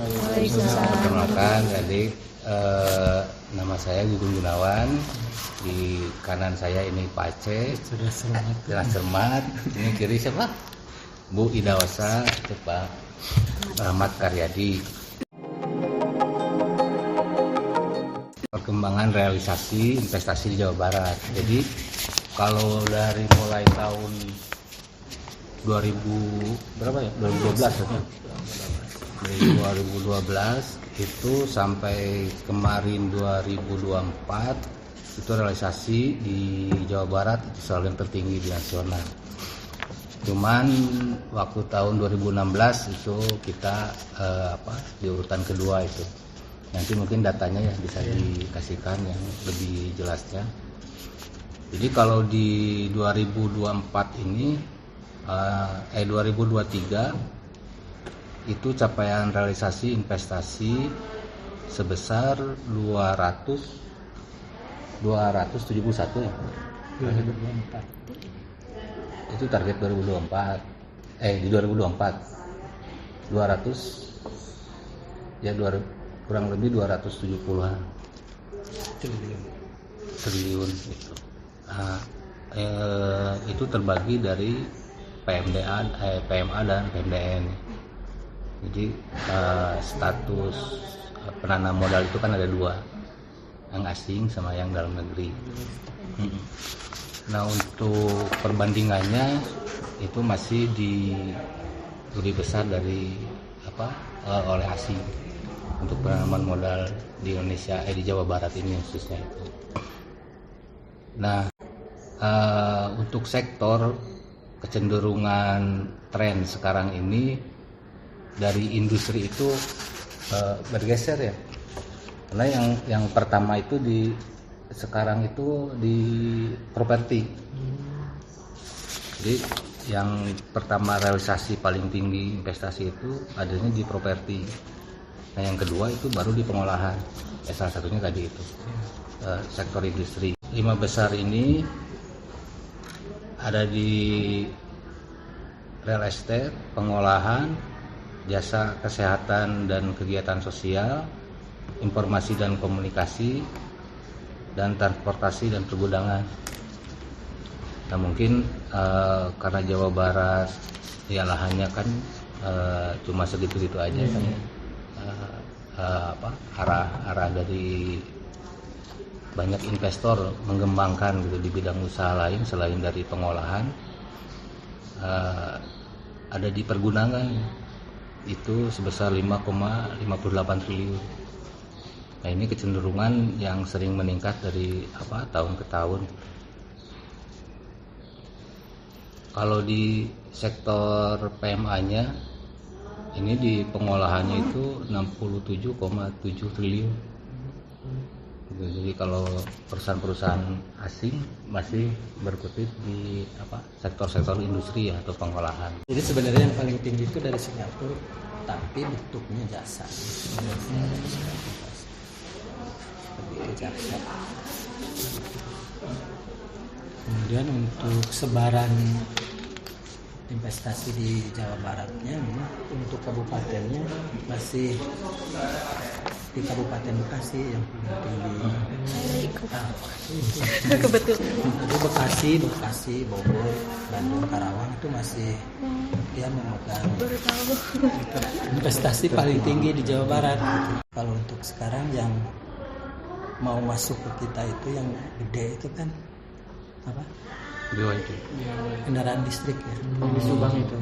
Perkenalkan, jadi nama saya Gugung Gunawan. Di kanan saya ini Pak Aceh, Jelas Cermat. Ini kiri siapa? Bu Idawasa, itu Pak Ahmad Karyadi. Perkembangan realisasi investasi di Jawa Barat. Jadi kalau dari mulai tahun 2012 ya? Dari 2012 itu sampai kemarin 2024 itu realisasi di Jawa Barat itu selalu yang tertinggi di nasional. Cuman waktu tahun 2016 itu kita di urutan kedua itu. Nanti mungkin datanya ya bisa dikasihkan yang lebih jelasnya. Jadi kalau di 2024 ini 2023 itu capaian realisasi investasi sebesar 271 ya. 2024. Itu target 2024. Di 2024 200 ya kurang lebih 270-an triliun itu. Itu terbagi dari PMA dan PMDN. Jadi status penanam modal itu kan ada dua, yang asing sama yang dalam negeri. Nah, untuk perbandingannya itu masih lebih besar dari oleh asing untuk penanaman modal di Indonesia, di Jawa Barat ini khususnya itu. Nah, untuk sektor kecenderungan tren sekarang ini dari industri itu bergeser ya. Karena yang pertama itu sekarang itu di properti. Jadi yang pertama realisasi paling tinggi investasi itu adanya di properti. Nah, yang kedua itu baru di pengolahan. Salah satunya tadi itu sektor industri. 5 besar ini ada di real estate, pengolahan, jasa kesehatan dan kegiatan sosial, informasi dan komunikasi, dan transportasi dan pergudangan. Nah, mungkin karena Jawa Barat ya lahannya kan cuma segitu-gitu aja kan ya. Arah dari banyak investor mengembangkan gitu di bidang usaha lain selain dari pengolahan, ada di pergudangan itu sebesar 5,58 triliun. Nah, ini kecenderungan yang sering meningkat dari tahun ke tahun. Kalau di sektor PMA-nya ini di pengolahannya itu 67,7 triliun. Jadi kalau perusahaan-perusahaan asing masih berkutit di sektor-sektor industri atau pengolahan. Jadi sebenarnya yang paling tinggi itu dari Singapura, tapi bentuknya jasa. Jasa. Kemudian untuk sebaran investasi di Jawa Baratnya, untuk kabupatennya masih di Kabupaten Bekasi yang tinggi. Kebetulan. Bekasi, Bogor, Bandung, Karawang itu masih dia memegang investasi paling tinggi di Jawa Barat. Kalau untuk sekarang yang mau masuk ke kita itu yang gede itu kan BYD. Kendaraan listrik ya. Di Subang itu.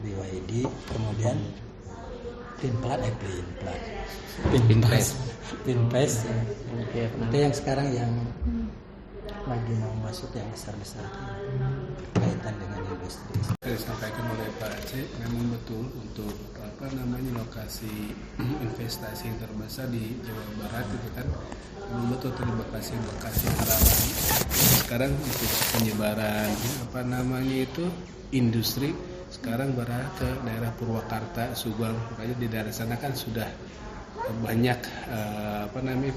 BYD, kemudian Pinpes. Itu yang sekarang yang lagi mau masuk yang besar-besar kaitan dengan industri. Disampaikan oleh Pak Aceh, memang betul untuk lokasi investasi yang terbesar di Jawa Barat itu kan memang betul di Bekasi Karawang. Sekarang untuk penyebaran itu industri sekarang berarah ke daerah Purwakarta, Subang. Makanya di daerah sana kan sudah banyak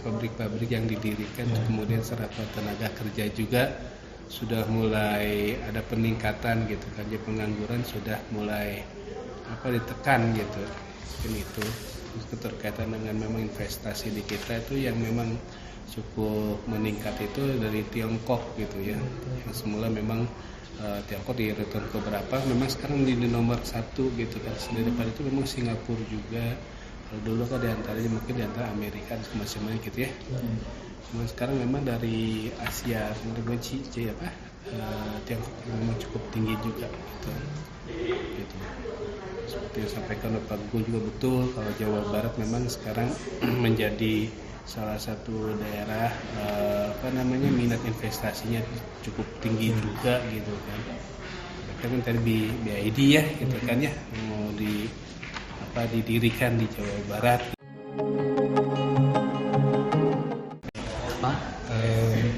pabrik-pabrik yang didirikan, kemudian serapan tenaga kerja juga sudah mulai ada peningkatan gitu kan, jadi pengangguran sudah mulai ditekan gitu. mungkin itu keterkaitan dengan memang investasi di kita itu yang memang cukup meningkat itu dari Tiongkok gitu ya, yang semula memang Tiongkok di return ke berapa, memang sekarang di nomor 1 gitu kan. Di depan itu memang Singapura juga, kalau dulu kan diantaranya mungkin diantara Amerika macam-macam gitu ya. Cuma sekarang memang dari Asia Tiongkok memang cukup tinggi juga gitu. Seperti yang sampaikan Pak Gugum juga betul, kalau Jawa Barat memang sekarang menjadi salah satu daerah minat investasinya cukup tinggi juga gitu kan. Mereka kan tadi BID ya gitu kan ya, mau didirikan di Jawa Barat.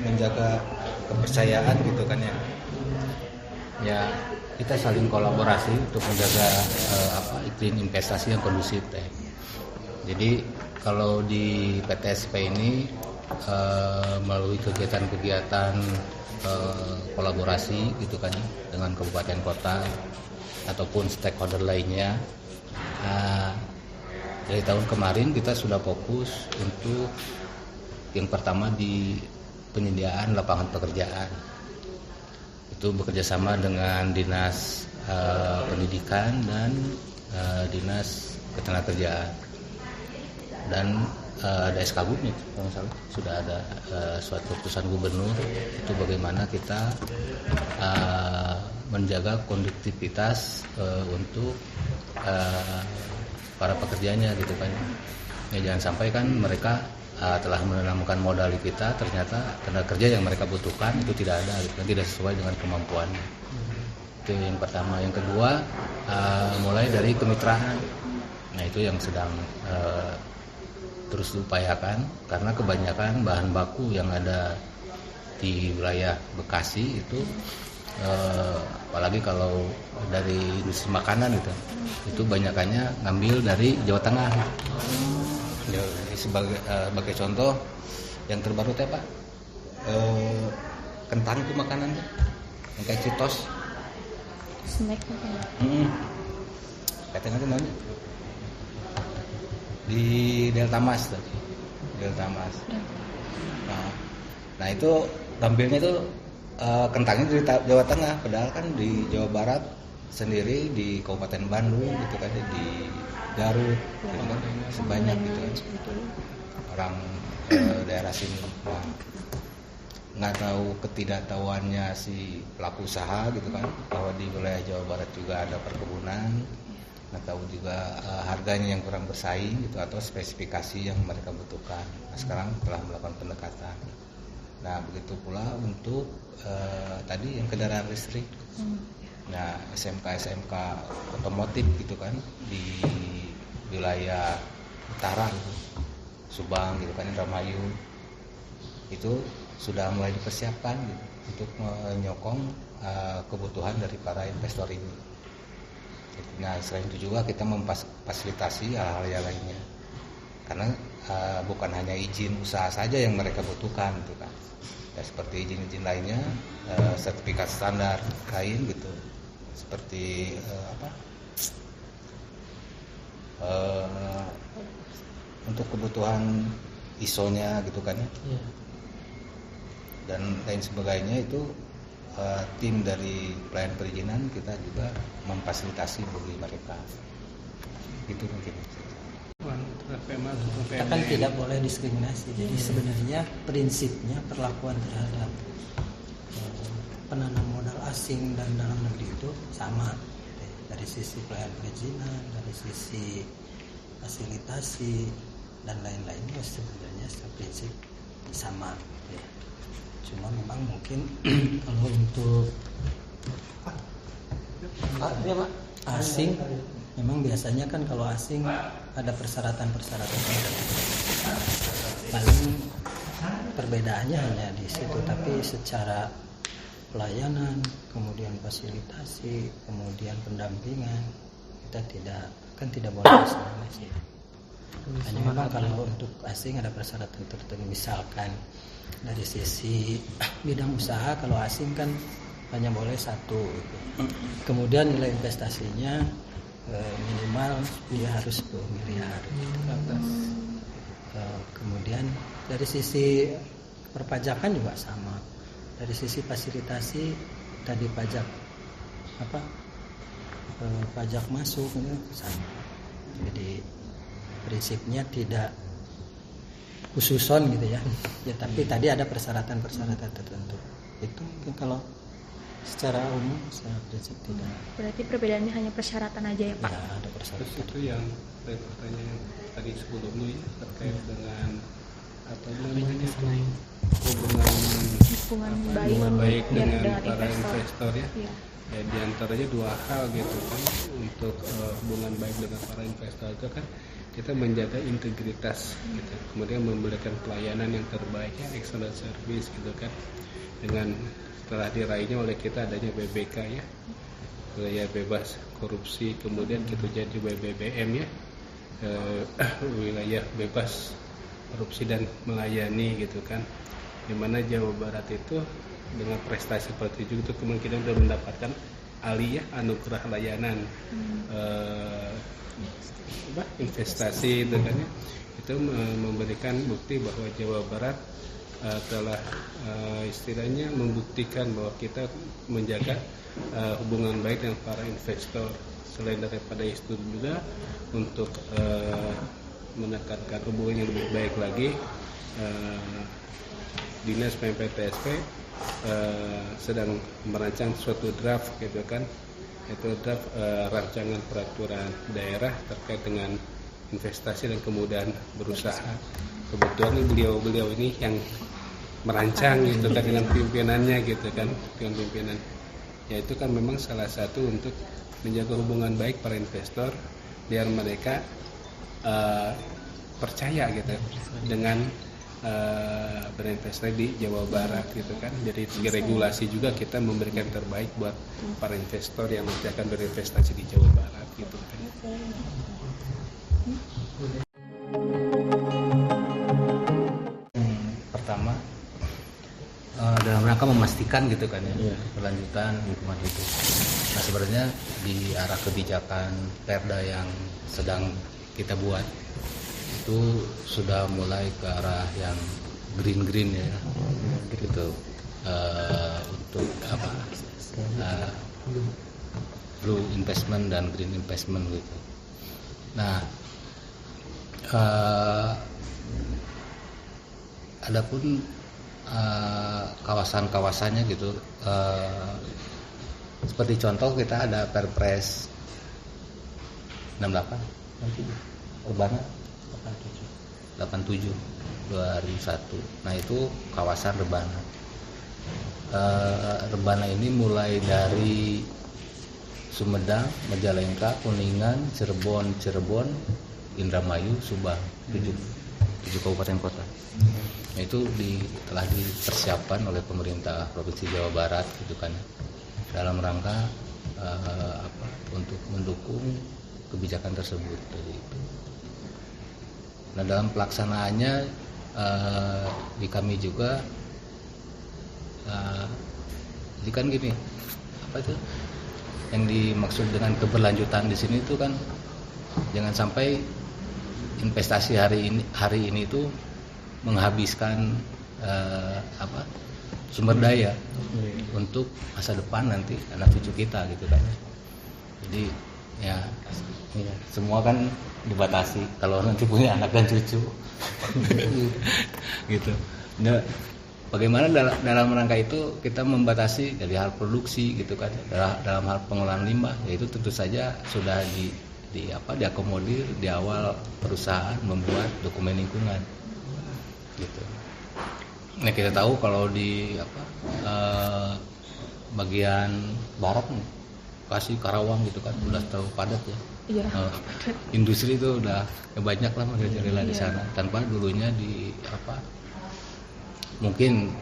Menjaga kepercayaan gitu kan ya. Ya kita saling kolaborasi untuk menjaga iklim investasi yang kondusif teh. Jadi kalau di PTSP ini melalui kegiatan-kegiatan kolaborasi gitu kan dengan kabupaten kota ataupun stakeholder lainnya, dari tahun kemarin kita sudah fokus untuk yang pertama di penyediaan lapangan pekerjaan. Itu bekerjasama dengan Dinas Pendidikan dan Dinas Ketenagakerjaan. Dan ada SKGUP nih, kalau salah sudah ada suatu keputusan gubernur itu bagaimana kita menjaga konduktivitas untuk para pekerjanya gitu kan. Ya, jangan sampai kan mereka telah menanamkan modal di kita, ternyata tenaga kerja yang mereka butuhkan itu tidak ada, gitu, tidak sesuai dengan kemampuannya. Itu yang pertama. Yang kedua, mulai dari kemitraan. Nah itu yang sedang terus diupayakan, karena kebanyakan bahan baku yang ada di wilayah Bekasi itu, apalagi kalau dari industri makanan itu banyakannya ngambil dari Jawa Tengah. Sebagai contoh yang terbaru teh Pak, kentang itu makanan tuh yang kayak Citos, snack katanya tuh namanya di Delta Mas tadi, Delta Mas. Nah itu tampilnya tuh kentangnya dari Jawa Tengah, padahal kan di Jawa Barat sendiri, di Kabupaten Bandung gitu kan, di Garut gitu kan, sebanyak gitu kan orang daerah sini. Nah, nggak tahu ketidaktahuannya si pelaku usaha gitu kan, bahwa di wilayah Jawa Barat juga ada perkebunan, nggak tahu juga harganya yang kurang bersaing gitu, atau spesifikasi yang mereka butuhkan. Nah, sekarang telah melakukan pendekatan. Nah begitu pula untuk tadi yang kendaraan listrik. Nah SMK otomotif gitu kan di wilayah utara gitu, Subang gitu kan, Indramayu, itu sudah mulai dipersiapkan gitu, untuk menyokong kebutuhan dari para investor ini. Nah selain itu juga kita memfasilitasi hal-hal yang lainnya, karena bukan hanya izin usaha saja yang mereka butuhkan gitu kan, ya, seperti izin-izin lainnya, sertifikat standar lain gitu, seperti untuk kebutuhan ISO-nya gitu kan ya. Dan lain sebagainya itu tim dari pelayan perizinan kita juga memfasilitasi bagi mereka. Itu mungkin. Kita kan tidak boleh diskriminasi. Jadi sebenarnya prinsipnya perlakuan terhadap penanam modal asing dan dalam negeri itu sama. Dari sisi pelayan perizinan, dari sisi fasilitasi dan lain-lainnya sebenarnya prinsip sama. Ya. Cuma memang mungkin kalau untuk asing, memang biasanya kan kalau asing ada persyaratan-persyaratan. Paling perbedaannya hanya di situ, tapi secara pelayanan, kemudian fasilitasi, kemudian pendampingan, kita tidak boleh diskriminasi. Hanya memang kalau untuk asing ada persyaratan tertentu, misalkan dari sisi bidang usaha, kalau asing kan hanya boleh satu gitu. Kemudian nilai investasinya minimal dia harus 10 miliar ke atas. Kemudian dari sisi perpajakan juga sama. Dari sisi fasilitasi tadi pajak pajak masuk itu sama. Jadi prinsipnya tidak khususon gitu ya. Ya tapi tadi ada persyaratan-persyaratan tertentu. Itu mungkin kalau secara umum secara prinsip tidak. Berarti perbedaannya hanya persyaratan aja ya Pak? Ya, ada Terus persyaratan. itu yang saya pertanyaan tadi sebelumnya ya, terkait dengan apa namanya Hubungan baik dengan para investor. investor ya. Iya. Ya, di antaranya dua hal gitu kan untuk hubungan baik dengan para investor itu kan kita menjaga integritas gitu, kemudian memberikan pelayanan yang terbaik ya, excellent service gitu kan, dengan setelah diraihnya oleh kita adanya BBK ya, wilayah bebas korupsi, kemudian kita jadi BBBM ya, wilayah bebas korupsi dan melayani gitu kan, dimana Jawa Barat itu dengan prestasi seperti itu kemungkinan sudah mendapatkan aliyah anugerah layanan investasi itu kan ya. Itu memberikan bukti bahwa Jawa Barat telah istilahnya membuktikan bahwa kita menjaga hubungan baik dengan para investor. Selain daripada itu juga untuk menekankan hubungan yang lebih baik lagi, Dinas PMPTSP sedang merancang suatu draft gitu kan, itu draft rancangan peraturan daerah terkait dengan investasi dan kemudahan berusaha. Kebetulan beliau ini yang merancang gitu kan dengan pimpinannya gitu kan, dengan pimpinan. Ya itu kan memang salah satu untuk menjaga hubungan baik para investor biar mereka percaya gitu dengan berinvestasi di Jawa Barat gitu kan. Jadi segi regulasi juga kita memberikan terbaik buat para investor yang nanti akan berinvestasi di Jawa Barat gitu kan. Pertama dalam rangka memastikan gitu kan ya, kelanjutan lingkungan hidup. Nah sebenarnya di arah kebijakan Perda yang sedang kita buat itu sudah mulai ke arah yang green ya, gitu, untuk apa, blue investment dan green investment gitu. Nah adapun kawasan-kawasannya gitu, seperti contoh kita ada Perpres 68 Urbana 87 2001. Nah itu kawasan rebana. Rebana ini mulai dari Sumedang, Majalengka, Kuningan, Cirebon, Indramayu, Subang, 7 kabupaten kota. Nah, itu telah dipersiapkan oleh pemerintah Provinsi Jawa Barat gitu kan, dalam rangka untuk mendukung kebijakan tersebut. Jadi itu. Nah dalam pelaksanaannya di kami juga jadi kan gini, apa itu yang dimaksud dengan keberlanjutan di sini itu kan jangan sampai investasi hari ini itu menghabiskan sumber daya untuk masa depan nanti anak cucu kita gitu kan. Jadi ya semua kan dibatasi kalau nanti punya anak dan cucu gitu. Nah, bagaimana dalam rangka itu kita membatasi dari hal produksi gitu kan, dalam hal pengolahan limbah, yaitu tentu saja sudah diakomodir di awal perusahaan membuat dokumen lingkungan gitu. Nah kita tahu kalau di bagian barat nih, Bekasi, Karawang gitu kan udah terlalu padat ya. Iya. Industri itu udah banyak lah model-model di sana, tanpa dulunya mungkin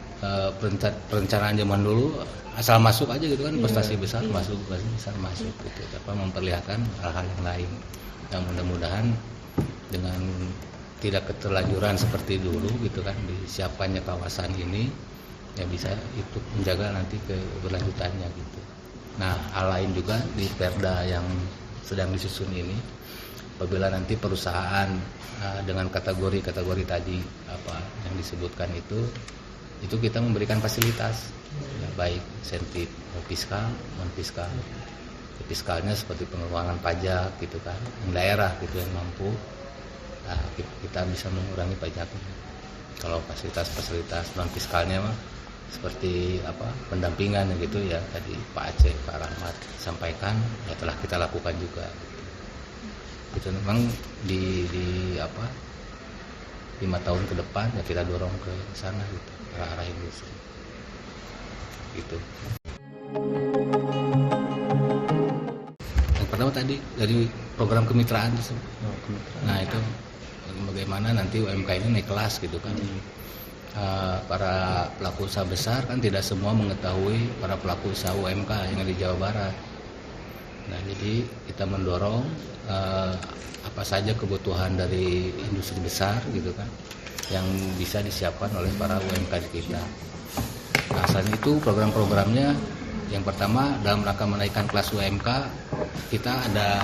perencanaan zaman dulu asal masuk aja gitu kan, investasi besar masuk gitu, tanpa memperlihatkan hal-hal yang lain. Yang mudah-mudahan dengan tidak keterlanjuran seperti dulu gitu kan, disiapkannya kawasan ini ya bisa itu menjaga nanti keberlanjutannya gitu. Nah hal lain juga di Perda yang sedang disusun ini. Apabila nanti perusahaan dengan kategori-kategori tadi apa yang disebutkan itu kita memberikan fasilitas ya, baik insentif fiskal, non fiskal. Fiskalnya seperti pengurangan pajak gitu kan, yang daerah gitu yang mampu, nah, kita bisa mengurangi pajaknya. Kalau fasilitas non fiskalnya mah seperti apa pendampingan gitu ya, tadi Pak Aceh, Pak Rahmat sampaikan ya telah kita lakukan juga. Itu memang di 5 tahun ke depan ya kita dorong ke sana gitu, ke arah industri gitu. Yang pertama tadi dari program kemitraan itu. Nah itu bagaimana nanti UMK ini naik kelas gitu kan. Para pelaku usaha besar kan tidak semua mengetahui para pelaku usaha UMK yang ada di Jawa Barat. Nah jadi kita mendorong apa saja kebutuhan dari industri besar gitu kan yang bisa disiapkan oleh para UMK di kita. Nah selain itu program-programnya yang pertama dalam rangka menaikkan kelas UMK kita ada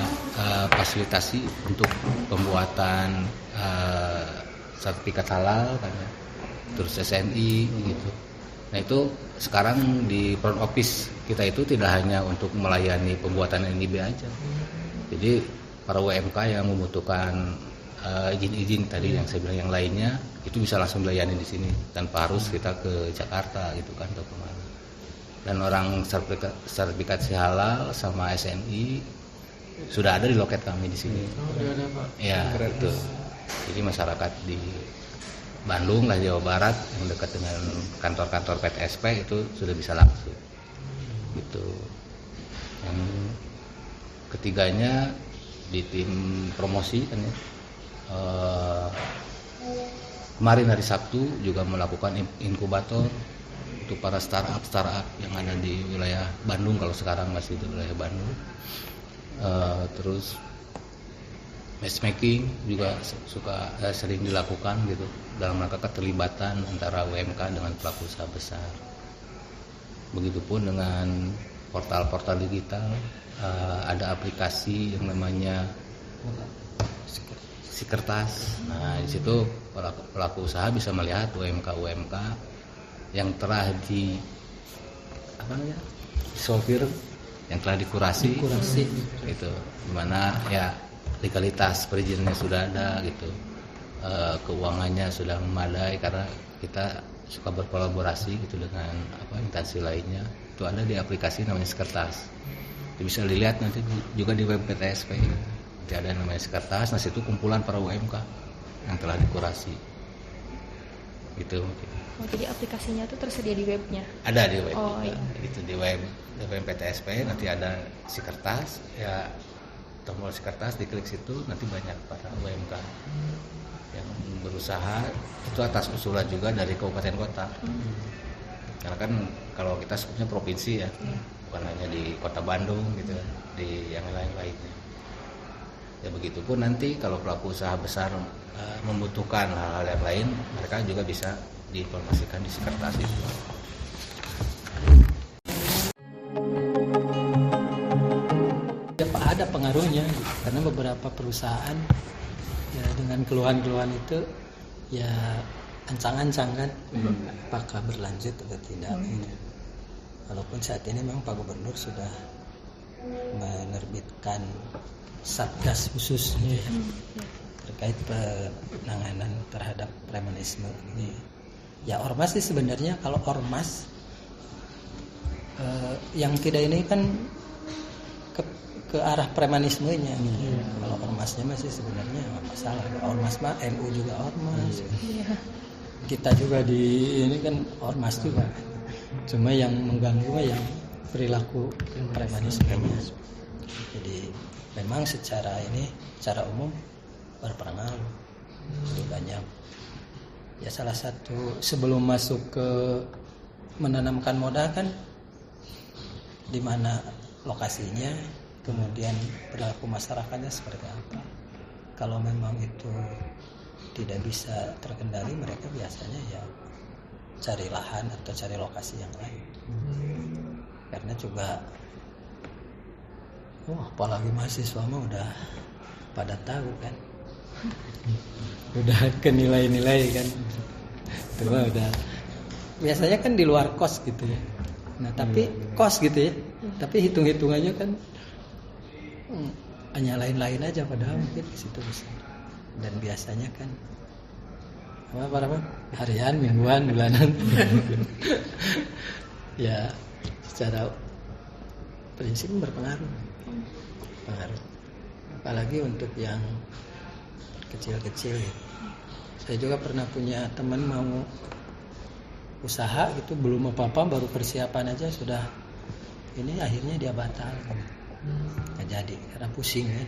fasilitasi untuk pembuatan sertifikat halal kan ya, terus SNI gitu. Nah itu sekarang di front office kita itu tidak hanya untuk melayani pembuatan NIB aja. Jadi para UMK yang membutuhkan izin-izin tadi yang saya bilang yang lainnya itu bisa langsung dilayani di sini tanpa harus kita ke Jakarta gitu kan atau kemana. Dan orang sertifikasi halal sama SNI sudah ada di loket kami di sini. Ya itu. Jadi masyarakat di Bandung lah Jawa Barat yang dekat dengan kantor-kantor PTSP itu sudah bisa langsung. Gitu. Yang ketiganya di tim promosi kan ya. Kemarin hari Sabtu juga melakukan inkubator untuk para startup yang ada di wilayah Bandung, kalau sekarang masih di wilayah Bandung. Terus matchmaking juga sering dilakukan gitu dalam rangka keterlibatan antara UMK dengan pelaku usaha besar. Begitupun dengan portal-portal digital, ada aplikasi yang namanya Sikertas. Nah di situ pelaku usaha bisa melihat UMK yang telah sortir, yang telah dikurasi gitu, dimana ya legalitas perizinannya sudah ada gitu, keuangannya sudah memadai karena kita suka berkolaborasi gitu dengan instansi lainnya. Itu ada di aplikasi namanya Sikertas, itu bisa dilihat nanti juga di web PTSP gitu. Nanti ada namanya Sikertas, nah situ kumpulan para UMK yang telah dikurasi gitu. Oh, jadi aplikasinya tuh tersedia di webnya? Ada di web. Oh, iya. Gitu di web PTSP nanti ada Sikertas ya, tombol Sikertas diklik situ nanti banyak para UMK yang berusaha itu atas usulan juga dari kabupaten kota. Karena kan kalau kita skupnya provinsi ya, bukan hanya di kota Bandung gitu, di yang lain-lainnya. Ya begitupun nanti kalau pelaku usaha besar membutuhkan hal-hal yang lain, mereka juga bisa diinformasikan di Sikertas itu. Ya Pak, ada pengaruhnya karena beberapa perusahaan ya dengan keluhan-keluhan itu ya ancang-ancang kan, apakah berlanjut atau tidak. Walaupun saat ini memang Pak Gubernur sudah menerbitkan satgas khusus terkait penanganan terhadap premanisme ini. Ya ormas sih sebenarnya, kalau ormas yang tidak ini kan ke arah premanismenya. Kalau ormasnya masih sebenarnya nggak masalah. Ormas mah NU juga ormas. Kita juga di ini kan ormas juga. Cuma yang mengganggu yang perilaku premanismenya. Jadi memang secara umum berpengaruh. Jadi banyak. Ya salah satu sebelum masuk ke menanamkan modal kan di mana lokasinya, kemudian perilaku masyarakatnya seperti apa. Kalau memang itu tidak bisa terkendali, mereka biasanya ya cari lahan atau cari lokasi yang lain. Karena juga Apalagi mahasiswa mah udah pada tahu kan, udah ke nilai-nilai kan, itu mah udah biasanya kan di luar kos gitu ya. Nah tapi kos gitu ya, tapi hitung-hitungannya kan hanya lain-lain aja, padahal mungkin di situ besar. Dan biasanya kan apa harian, mingguan, bulanan. Ya secara prinsip berpengaruh. Apalagi untuk yang kecil-kecil ya. Saya juga pernah punya teman mau usaha gitu, belum apa-apa, baru persiapan aja sudah ini, akhirnya dia batal. Nggak jadi karena pusing ya.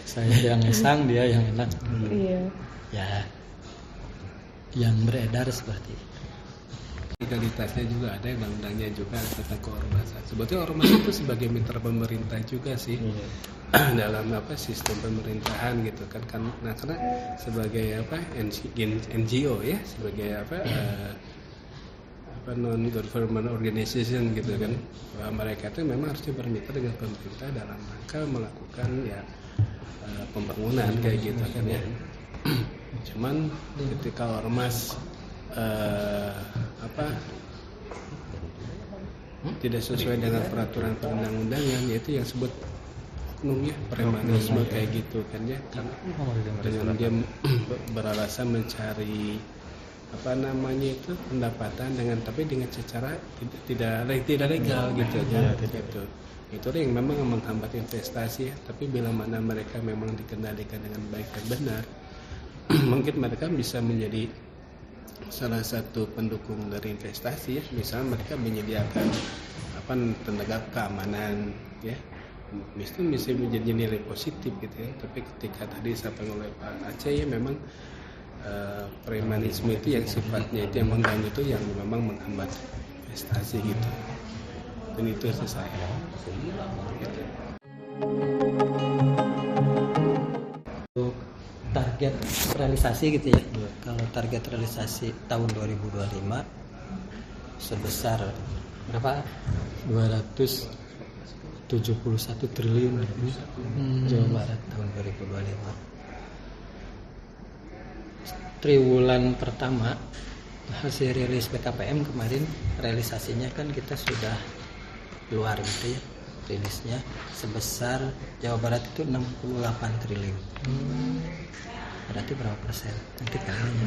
Saya yang ngesang, dia yang enak. Iya. Ya yang beredar seperti itu. Legalitasnya juga ada, undang-undangnya juga tentang keormasan. Sebetulnya ormas itu sebagai mitra pemerintah juga sih dalam sistem pemerintahan gitu kan. Nah karena sebagai NGO ya, sebagai non government organization gitu kan, mereka itu memang harusnya bermitra dengan pemerintah dalam rangka melakukan pembangunan kayak gitu kan ya. Cuman ketika ormas tidak sesuai dengan peraturan perundang-undangan, yaitu yang sebut oknum ya, premanisme kayak gitu kan ya, karena dengan dia beralasan mencari pendapatan tapi dengan cara tidak legal gitu ya, gitu. Itu yang memang menghambat investasi ya. Tapi bila mana mereka memang dikendalikan dengan baik dan benar, mungkin mereka bisa menjadi salah satu pendukung dari investasi ya. Misalnya mereka menyediakan tenaga keamanan ya, itu bisa menjadi nilai positif gitu ya. Tapi ketika tadi disampaikan oleh Pak Aceh ya, memang premanisme itu yang sifatnya itu yang mengganggu, itu yang memang menghambat investasi gitu. Dan itu saya gitu. Target realisasi gitu ya. Kalau target realisasi tahun 2025 sebesar berapa? 271 triliun Jawa Barat tahun 2025. Triwulan pertama hasil rilis BKPM kemarin realisasinya kan kita sudah keluar gitu ya, rilisnya sebesar Jawa Barat itu 68 triliun. Berarti berapa persen? Nanti kalanya.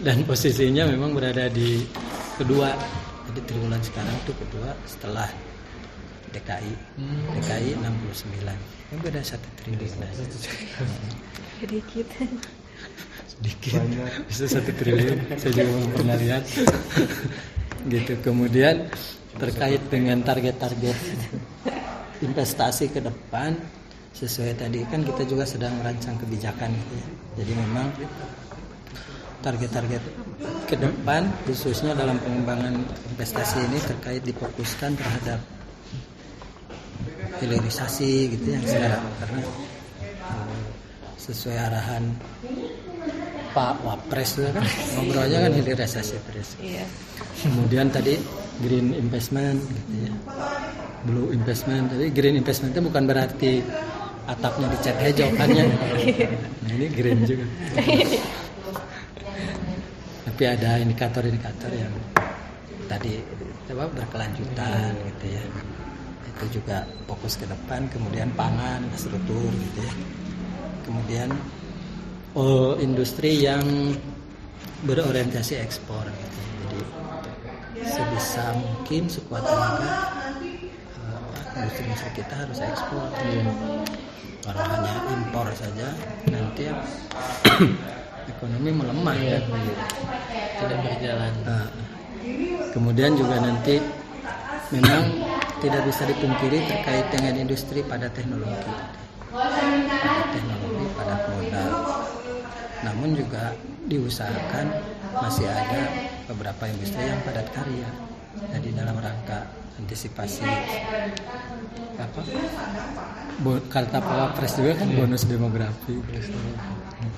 Dan posisinya memang berada di kedua. Jadi triwulan sekarang itu kedua setelah DKI. DKI 69. Ini beda 1 triliun. Sedikit. Bisa 1 triliun. Saya juga belum pernah lihat. Gitu. Kemudian terkait dengan target-target investasi ke depan, sesuai tadi kan kita juga sedang merancang kebijakan gitu ya. Jadi memang target-target ke depan khususnya dalam pengembangan investasi ini terkait difokuskan terhadap hilirisasi gitu yang sekarang, karena sesuai arahan Pak Wapres itu kan ngobrolnya kan hilirisasi terus. Iya. Kemudian tadi green investment gitu ya. Blue investment. Jadi green investment itu bukan berarti atapnya dicat hijau kan ya. Nah ini green juga. Tapi ada indikator-indikator yang tadi berkelanjutan gitu ya. Itu juga fokus ke depan. Kemudian pangan, struktur gitu ya. Kemudian industri yang berorientasi ekspor gitu. Jadi sebisa mungkin sekuat tenaga industri kita harus ekspor. Kalau hanya impor saja nanti ekonomi melemah ya, tidak berjalan. Kemudian juga nanti memang tidak bisa dipungkiri terkait dengan industri pada teknologi, pada modal. Namun juga diusahakan masih ada beberapa industri yang padat karya. Jadi dalam rangka antisipasi kata Pak Wapres juga kan bonus demografi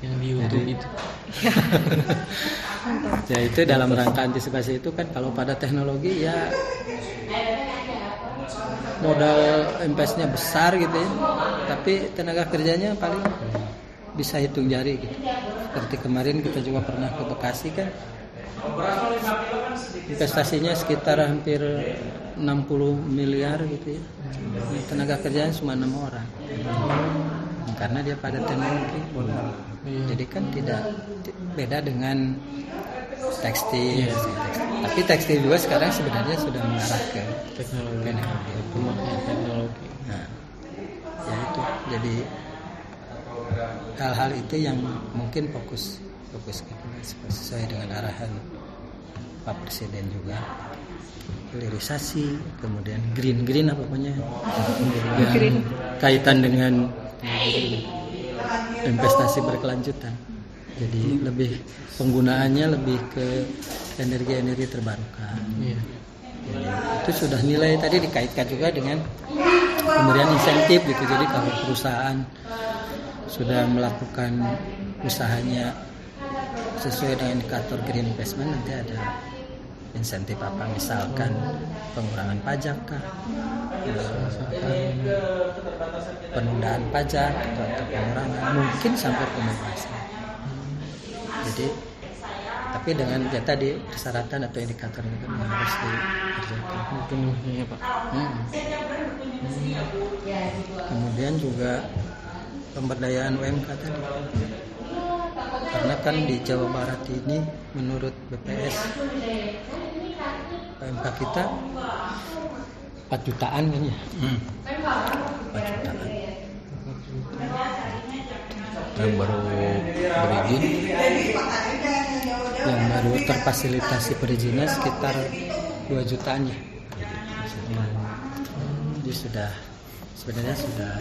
yang di YouTube itu. Ya itu dalam rangka antisipasi itu kan, kalau pada teknologi ya modal investnya besar gitu ya, tapi tenaga kerjanya paling bisa hitung jari gitu. Seperti kemarin kita juga pernah ke Bekasi kan, investasinya sekitar hampir 60 miliar gitu ya, tenaga kerjanya cuma 6 orang karena dia pada teknologi. Jadi kan tidak beda dengan tekstil. Tapi tekstil juga sekarang sebenarnya sudah mengarah ke teknologi. Nah, ya itu. Jadi hal-hal itu yang mungkin fokus sesuai dengan arahan Pak Presiden juga. Hilirisasi, kemudian green apa pokoknya yang kaitan dengan investasi berkelanjutan. Jadi lebih penggunaannya lebih ke energi terbarukan. Jadi itu sudah nilai tadi dikaitkan juga dengan pemberian insentif gitu. Jadi kalau perusahaan sudah melakukan usahanya sesuai dengan indikator green investment, nanti ada insentif apa, misalkan pengurangan pajak kah, penundaan pajak atau pengurangan, mungkin sampai pembebasan. Jadi tapi dengan ya tadi persyaratan atau indikator itu yang harus dikerjakan. Ya, Pak. Kemudian juga pemberdayaan UMK tadi, karena kan di Jawa Barat ini menurut BPS UMK kita 4 jutaan kan ya. 4 jutaan. Yang baru berizin, Yang baru terfasilitasi perizinan sekitar 2 jutaan ya. Jadi sebenarnya sudah,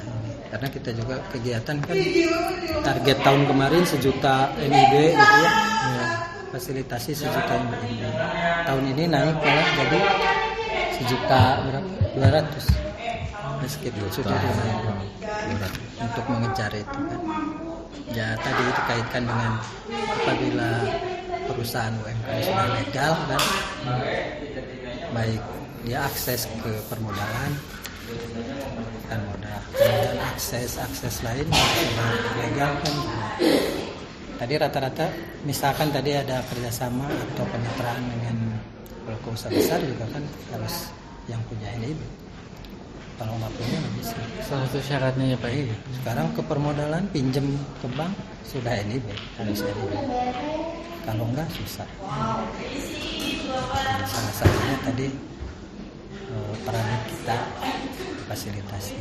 karena kita juga kegiatan kan target tahun kemarin 1 juta NIB gitu ya. Fasilitasi 1 juta NIB. Tahun ini naik malah jadi 1 juta berapa? 200. Sekitar 1 juta untuk mengejar itu kan. Ya tadi dikaitkan dengan apabila perusahaan UMK sudah legal kan, baik dia akses ke permodalan dan modal, kemudian akses lain sudah legal kan. Tadi rata-rata misalkan tadi ada kerjasama atau kemitraan dengan pelaku usaha besar juga kan harus yang punya NIB. Kalau nggak punya nggak bisa. Salah satu syaratnya ya Pak. Sekarang ke permodalan pinjam ke bank sudah NIB, harus NIB. Kalau nggak susah. Jadi salah satunya tadi peran kita fasilitasi.